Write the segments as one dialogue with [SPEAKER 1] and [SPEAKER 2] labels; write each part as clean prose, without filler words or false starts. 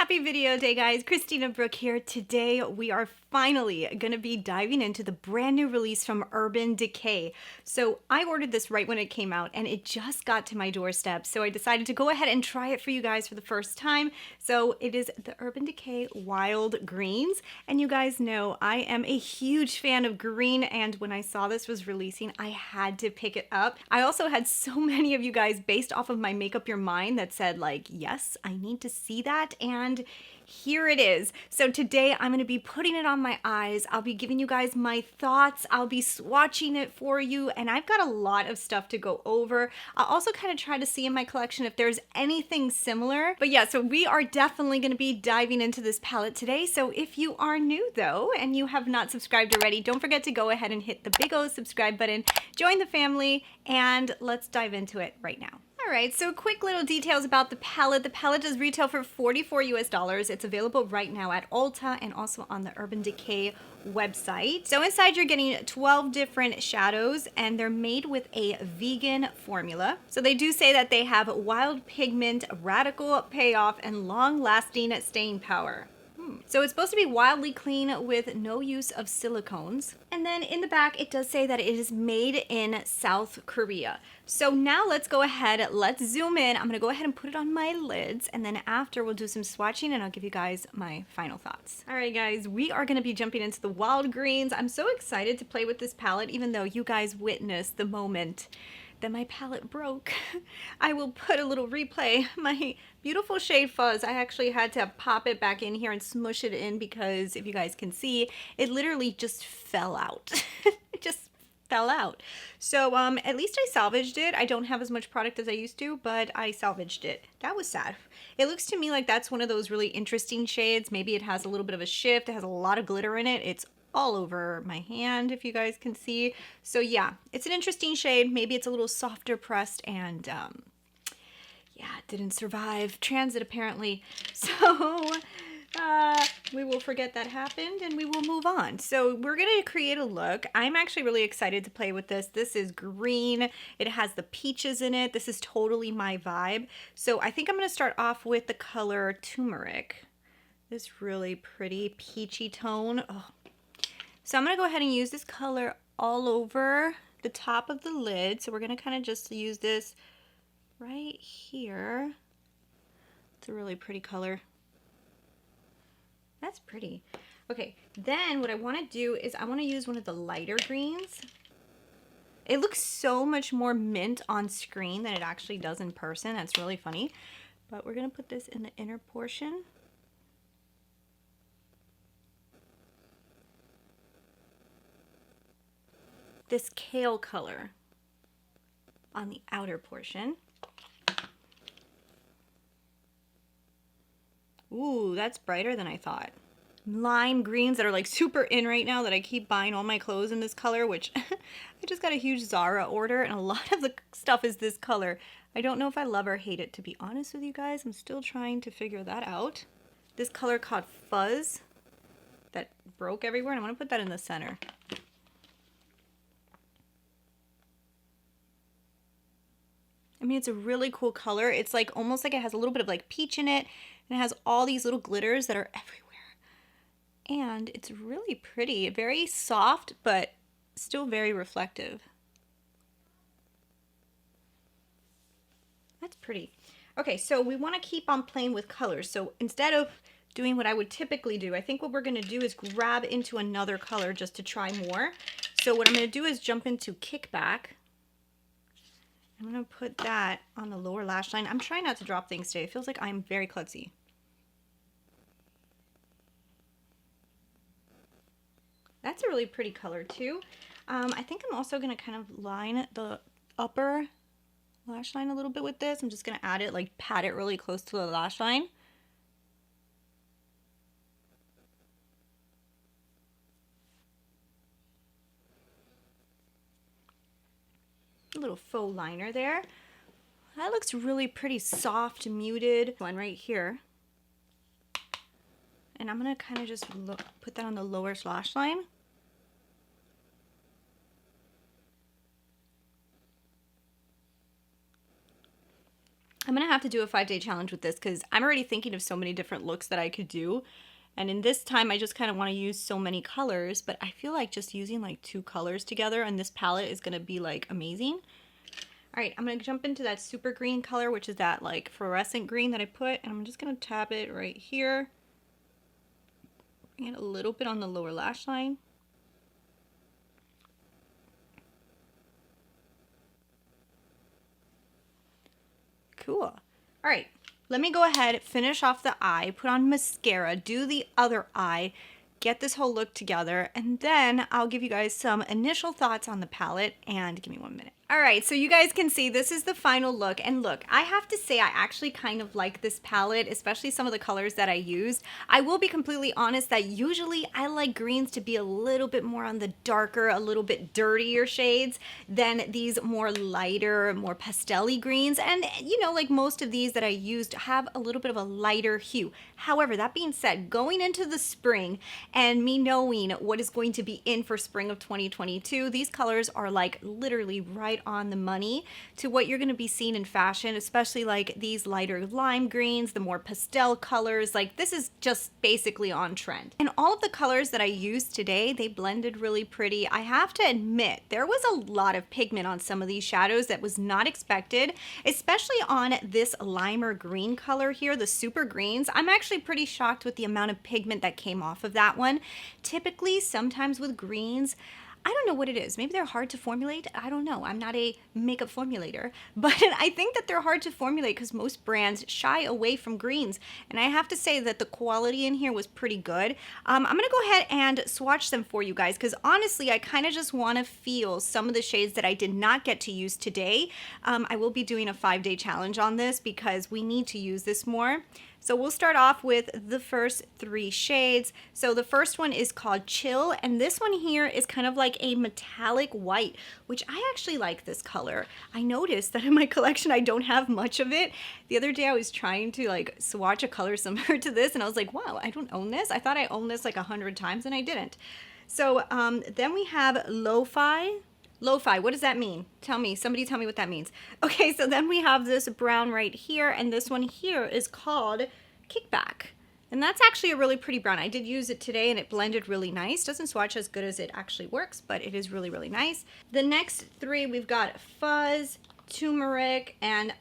[SPEAKER 1] Happy video day, guys. Christina, Brooke here. Today we are finally going to be diving into the brand new release from Urban Decay. So I ordered this right when it came out and it just got to my doorstep. So I decided to go ahead and try it for you guys for the first time. So it is the Urban Decay Wild Greens. And you guys know I am a huge fan of green, and when I saw this was releasing, I had to pick it up. I also had so many of you guys based off of my Make Up Your Mind that said like, yes, I need to see that, and here it is. So today I'm going to be putting it on my eyes. I'll be giving you guys my thoughts. I'll be swatching it for you, and I've got a lot of stuff to go over. I'll also kind of try to see in my collection if there's anything similar. But yeah, so we are definitely going to be diving into this palette today. So if you are new though and you have not subscribed already, don't forget to go ahead and hit the big old subscribe button, join the family, and let's dive into it right now. Alright, so quick little details about the palette. The palette does retail for $44 US. It's available right now at Ulta and also on the Urban Decay website. So inside you're getting 12 different shadows, and they're made with a vegan formula. So they do say that they have wild pigment, radical payoff, and long-lasting staying power. So it's supposed to be wildly clean with no use of silicones. And then in the back, it does say that it is made in South Korea. So now let's go ahead, let's zoom in. I'm gonna go ahead and put it on my lids, and then after we'll do some swatching and I'll give you guys my final thoughts. All right, guys, we are gonna be jumping into the wild greens. I'm so excited to play with this palette, even though you guys witnessed the moment that my palette broke. I will put a little replay. My beautiful shade Fuzz, I actually had to pop it back in here and smush it in because if you guys can see, it literally just fell out. It just fell out. So at least I salvaged it. I don't have as much product as I used to, but I salvaged it. That was sad. It looks to me like that's one of those really interesting shades. Maybe it has a little bit of a shift. It has a lot of glitter in it. It's all over my hand, if you guys can see. So yeah, it's an interesting shade. Maybe it's a little softer pressed, and yeah, it didn't survive transit apparently. So we will forget that happened and we will move on. So we're gonna create a look. I'm actually really excited to play with this. This is green. It has the peaches in it. This is totally my vibe. So I think I'm gonna start off with the color Turmeric. This really pretty peachy tone. Oh. So I'm going to go ahead and use this color all over the top of the lid. So we're going to kind of just use this right here. It's a really pretty color. That's pretty. Okay, then what I want to do is I want to use one of the lighter greens. It looks so much more mint on screen than it actually does in person. That's really funny. But we're going to put this in the inner portion. This kale color on the outer portion. Ooh, that's brighter than I thought. Lime greens that are like super in right now, that I keep buying all my clothes in this color, which I just got a huge Zara order and a lot of the stuff is this color. I don't know if I love or hate it, to be honest with you guys. I'm still trying to figure that out. This color called Fuzz that broke everywhere, and I want to put that in the center. I mean, it's a really cool color. It's like almost like it has a little bit of like peach in it, and it has all these little glitters that are everywhere. And it's really pretty, very soft, but still very reflective. That's pretty. Okay, so we want to keep on playing with colors. So instead of doing what I would typically do, I think what we're going to do is grab into another color just to try more. So what I'm going to do is jump into Kickback. I'm going to put that on the lower lash line. I'm trying not to drop things today. It feels like I'm very klutzy. That's a really pretty color too. I think I'm also going to kind of line the upper lash line a little bit with this. I'm just going to add it, like pat it really close to the lash line. A little faux liner there. That looks really pretty soft, muted. One right here. And I'm going to kind of just put that on the lower lash line. I'm gonna have to do a 5-day challenge with this because I'm already thinking of so many different looks that I could do. And in this time, I just kind of want to use so many colors, but I feel like just using like 2 colors together on this palette is gonna be like amazing. All right, I'm gonna jump into that super green color, which is that like fluorescent green that I put, and I'm just gonna tap it right here. Bring it a little bit on the lower lash line. Cool. All right, let me go ahead, finish off the eye, put on mascara, do the other eye, get this whole look together, and then I'll give you guys some initial thoughts on the palette, and give me 1 minute. All right, so you guys can see this is the final look, and look, I have to say I actually kind of like this palette, especially some of the colors that I used. I will be completely honest that usually I like greens to be a little bit more on the darker, a little bit dirtier shades than these more lighter, more pastel-y greens, and you know, like most of these that I used have a little bit of a lighter hue. However, that being said, going into the spring and me knowing what is going to be in for spring of 2022, these colors are like literally right on the money to what you're going to be seeing in fashion, especially like these lighter lime greens, the more pastel colors. Like this is just basically on trend. And all of the colors that I used today, they blended really pretty. I have to admit, there was a lot of pigment on some of these shadows that was not expected, especially on this limer green color here, the super greens. I'm actually pretty shocked with the amount of pigment that came off of that one. Typically, sometimes with greens, I don't know what it is. Maybe they're hard to formulate. I don't know. I'm not a makeup formulator, but I think that they're hard to formulate because most brands shy away from greens. And I have to say that the quality in here was pretty good. I'm going to go ahead and swatch them for you guys because honestly, I kind of just want to feel some of the shades that I did not get to use today. I will be doing a 5-day challenge on this because we need to use this more. So we'll start off with the first 3 shades. So the first one is called Chill, and this one here is kind of like a metallic white, which I actually like this color. I noticed that in my collection I don't have much of it. The other day I was trying to like swatch a color similar to this and I was like, wow, I don't own this. I thought I owned this like 100 times and I didn't. So then we have Lo-Fi. Lo-Fi, what does that mean? Somebody tell me what that means. Okay, so then we have this brown right here, and this one here is called Kickback. And that's actually a really pretty brown. I did use it today and it blended really nice. Doesn't swatch as good as it actually works, but it is really, really nice. The next 3, we've got Fuzz, Turmeric, and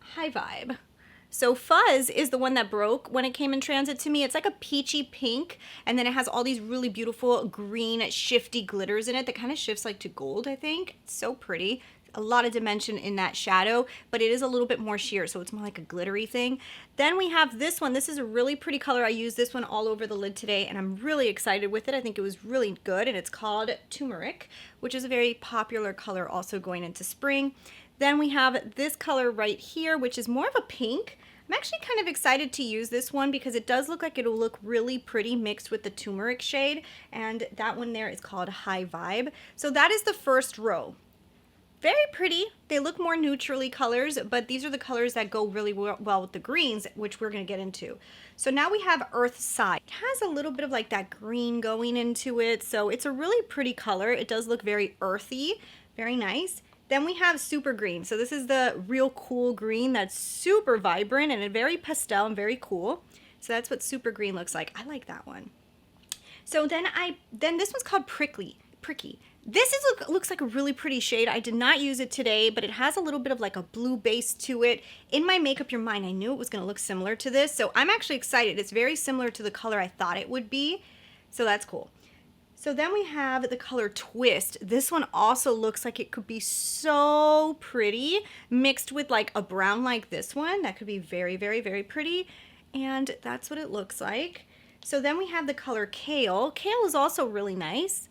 [SPEAKER 1] High Vibe. So Fuzz is the one that broke when it came in transit to me. It's like a peachy pink, and then it has all these really beautiful green shifty glitters in it that kind of shifts like to gold, I think. It's so pretty. A lot of dimension in that shadow, but it is a little bit more sheer, so it's more like a glittery thing. Then we have this one. This is a really pretty color. I used this one all over the lid today, and I'm really excited with it. I think it was really good, and it's called Turmeric, which is a very popular color also going into spring. Then we have this color right here, which is more of a pink. I'm actually kind of excited to use this one because it does look like it'll look really pretty mixed with the turmeric shade, and that one there is called High Vibe. So that is the first row. Very pretty. They look more neutrally colors, but these are the colors that go really well with the greens, which we're going to get into. So now we have Earth Side. It has a little bit of like that green going into it, so it's a really pretty color. It does look very earthy, very nice. Then we have Super Green. So this is the real cool green that's super vibrant and very pastel and very cool. So that's what Super Green looks like. I like that one. So then this one's called Pricky. This looks like a really pretty shade. I did not use it today, but it has a little bit of like a blue base to it. In my Make Up Your Mind, I knew it was going to look similar to this, so I'm actually excited. It's very similar to the color I thought it would be, so that's cool. So then we have the color Twist. This one also looks like it could be so pretty mixed with like a brown like this one. That could be very, very, very pretty. And that's what it looks like. So then we have the color Kale. Kale is also really nice.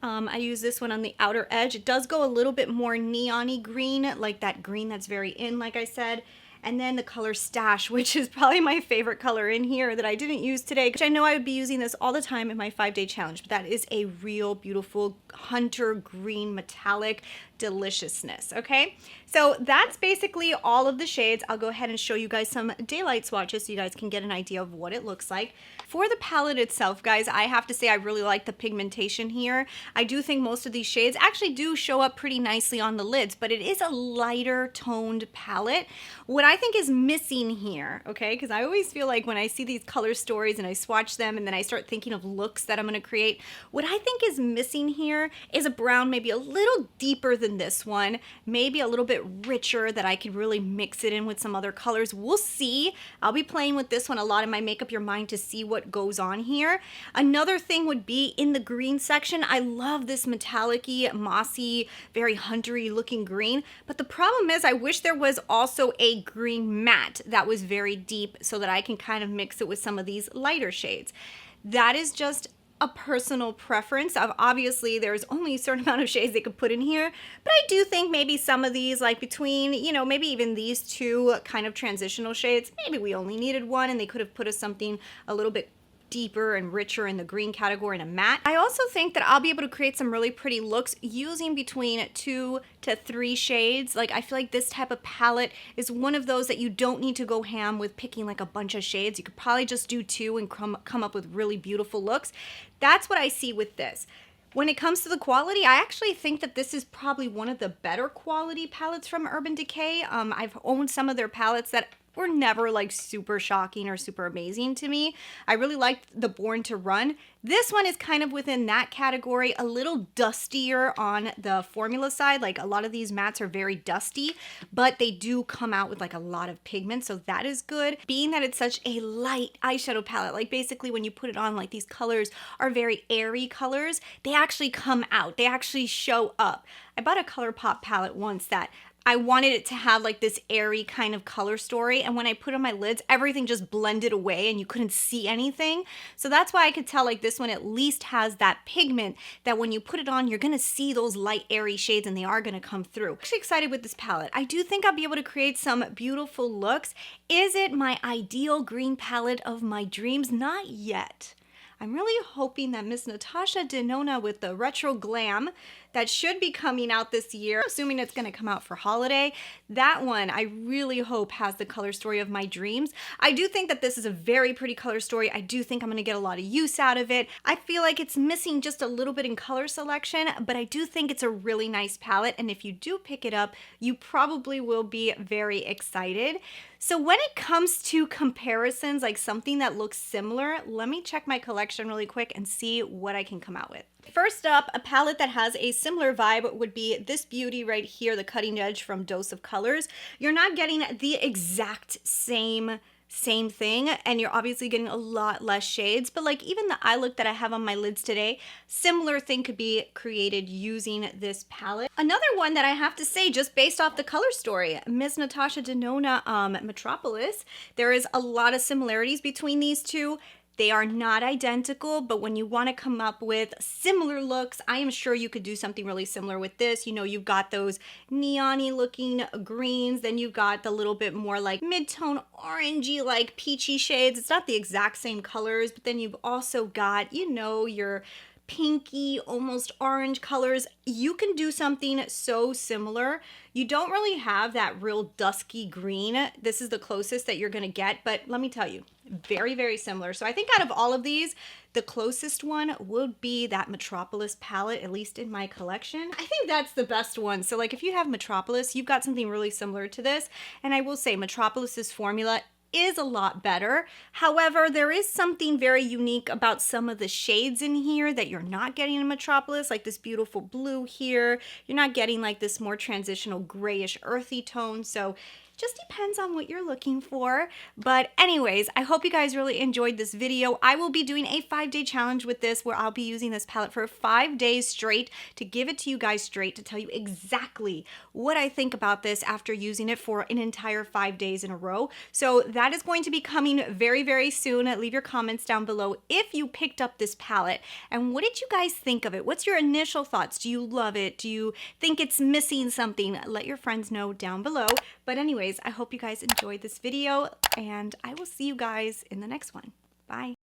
[SPEAKER 1] I use this one on the outer edge. It does go a little bit more neon-y green, like that green that's very in, like I said. And then the color Stash, which is probably my favorite color in here that I didn't use today, which I know I would be using this all the time in my 5-day challenge, but that is a real beautiful hunter green metallic. deliciousness, okay? So that's basically all of the shades. I'll go ahead and show you guys some daylight swatches so you guys can get an idea of what it looks like. For the palette itself, guys, I have to say I really like the pigmentation here. I do think most of these shades actually do show up pretty nicely on the lids, but it is a lighter toned palette. What I think is missing here, okay, because I always feel like when I see these color stories and I swatch them and then I start thinking of looks that I'm going to create, what I think is missing here is a brown maybe a little deeper than this one, maybe a little bit richer that I could really mix it in with some other colors. We'll see. I'll be playing with this one a lot in my Make Up Your Mind to see what goes on here. Another thing would be in the green section. I love this metallic-y, mossy, very huntery looking green, but the problem is I wish there was also a green matte that was very deep so that I can kind of mix it with some of these lighter shades. That is just a personal preference. Obviously there's only a certain amount of shades they could put in here, but I do think maybe some of these, like between, you know, maybe even these two kind of transitional shades, maybe we only needed one and they could have put us something a little bit deeper and richer in the green category in a matte. I also think that I'll be able to create some really pretty looks using between 2 to 3 shades. Like I feel like this type of palette is one of those that you don't need to go ham with picking like a bunch of shades. You could probably just do 2 and come up with really beautiful looks. That's what I see with this. When it comes to the quality, I actually think that this is probably one of the better quality palettes from Urban Decay. I've owned some of their palettes that were never like super shocking or super amazing to me. I really liked the Born to Run. This one is kind of within that category, a little dustier on the formula side. Like a lot of these mattes are very dusty, but they do come out with like a lot of pigment, so that is good. Being that it's such a light eyeshadow palette, like basically when you put it on, like these colors are very airy colors, they actually come out, they actually show up. I bought a ColourPop palette once that I wanted it to have like this airy kind of color story, and when I put on my lids, everything just blended away and you couldn't see anything. So that's why I could tell like this one at least has that pigment that when you put it on, you're gonna see those light airy shades and they are gonna come through. I'm actually excited with this palette. I do think I'll be able to create some beautiful looks. Is it my ideal green palette of my dreams? Not yet. I'm really hoping that Miss Natasha Denona with the Retro Glam that should be coming out this year, assuming it's going to come out for holiday, that one I really hope has the color story of my dreams. I do think that this is a very pretty color story. I do think I'm going to get a lot of use out of it. I feel like it's missing just a little bit in color selection, but I do think it's a really nice palette, and if you do pick it up, you probably will be very excited. So when it comes to comparisons, like something that looks similar, let me check my collection really quick and see what I can come out with. First up, a palette that has a similar vibe would be this beauty right here, the Cutting Edge from Dose of Colors. You're not getting the exact same thing, and you're obviously getting a lot less shades, but like even the eye look that I have on my lids today, similar thing could be created using this palette. Another one that I have to say, just based off the color story, Miss Natasha Denona Metropolis, there is a lot of similarities between these two. They are not identical, but when you want to come up with similar looks, I am sure you could do something really similar with this. You know, you've got those neon-y looking greens, then you've got the little bit more like mid-tone orangey, like peachy shades. It's not the exact same colors, but then you've also got, you know, your pinky, almost orange colors. You can do something so similar. You don't really have that real dusky green. This is the closest that you're gonna get, but let me tell you, very, very similar. So I think out of all of these, the closest one would be that Metropolis palette, at least in my collection. I think that's the best one. So like if you have Metropolis, you've got something really similar to this. And I will say Metropolis's formula is a lot better. However, there is something very unique about some of the shades in here that you're not getting in Metropolis, like this beautiful blue here. You're not getting like this more transitional grayish earthy tone. So just depends on what you're looking for. But anyways, I hope you guys really enjoyed this video. I will be doing a 5-day challenge with this where I'll be using this palette for 5 days straight to give it to you guys straight, to tell you exactly what I think about this after using it for an entire 5 days in a row. So that is going to be coming very, very soon. Leave your comments down below if you picked up this palette and what did you guys think of it? What's your initial thoughts? Do you love it? Do you think it's missing something? Let your friends know down below. But anyways, I hope you guys enjoyed this video, and I will see you guys in the next one. Bye.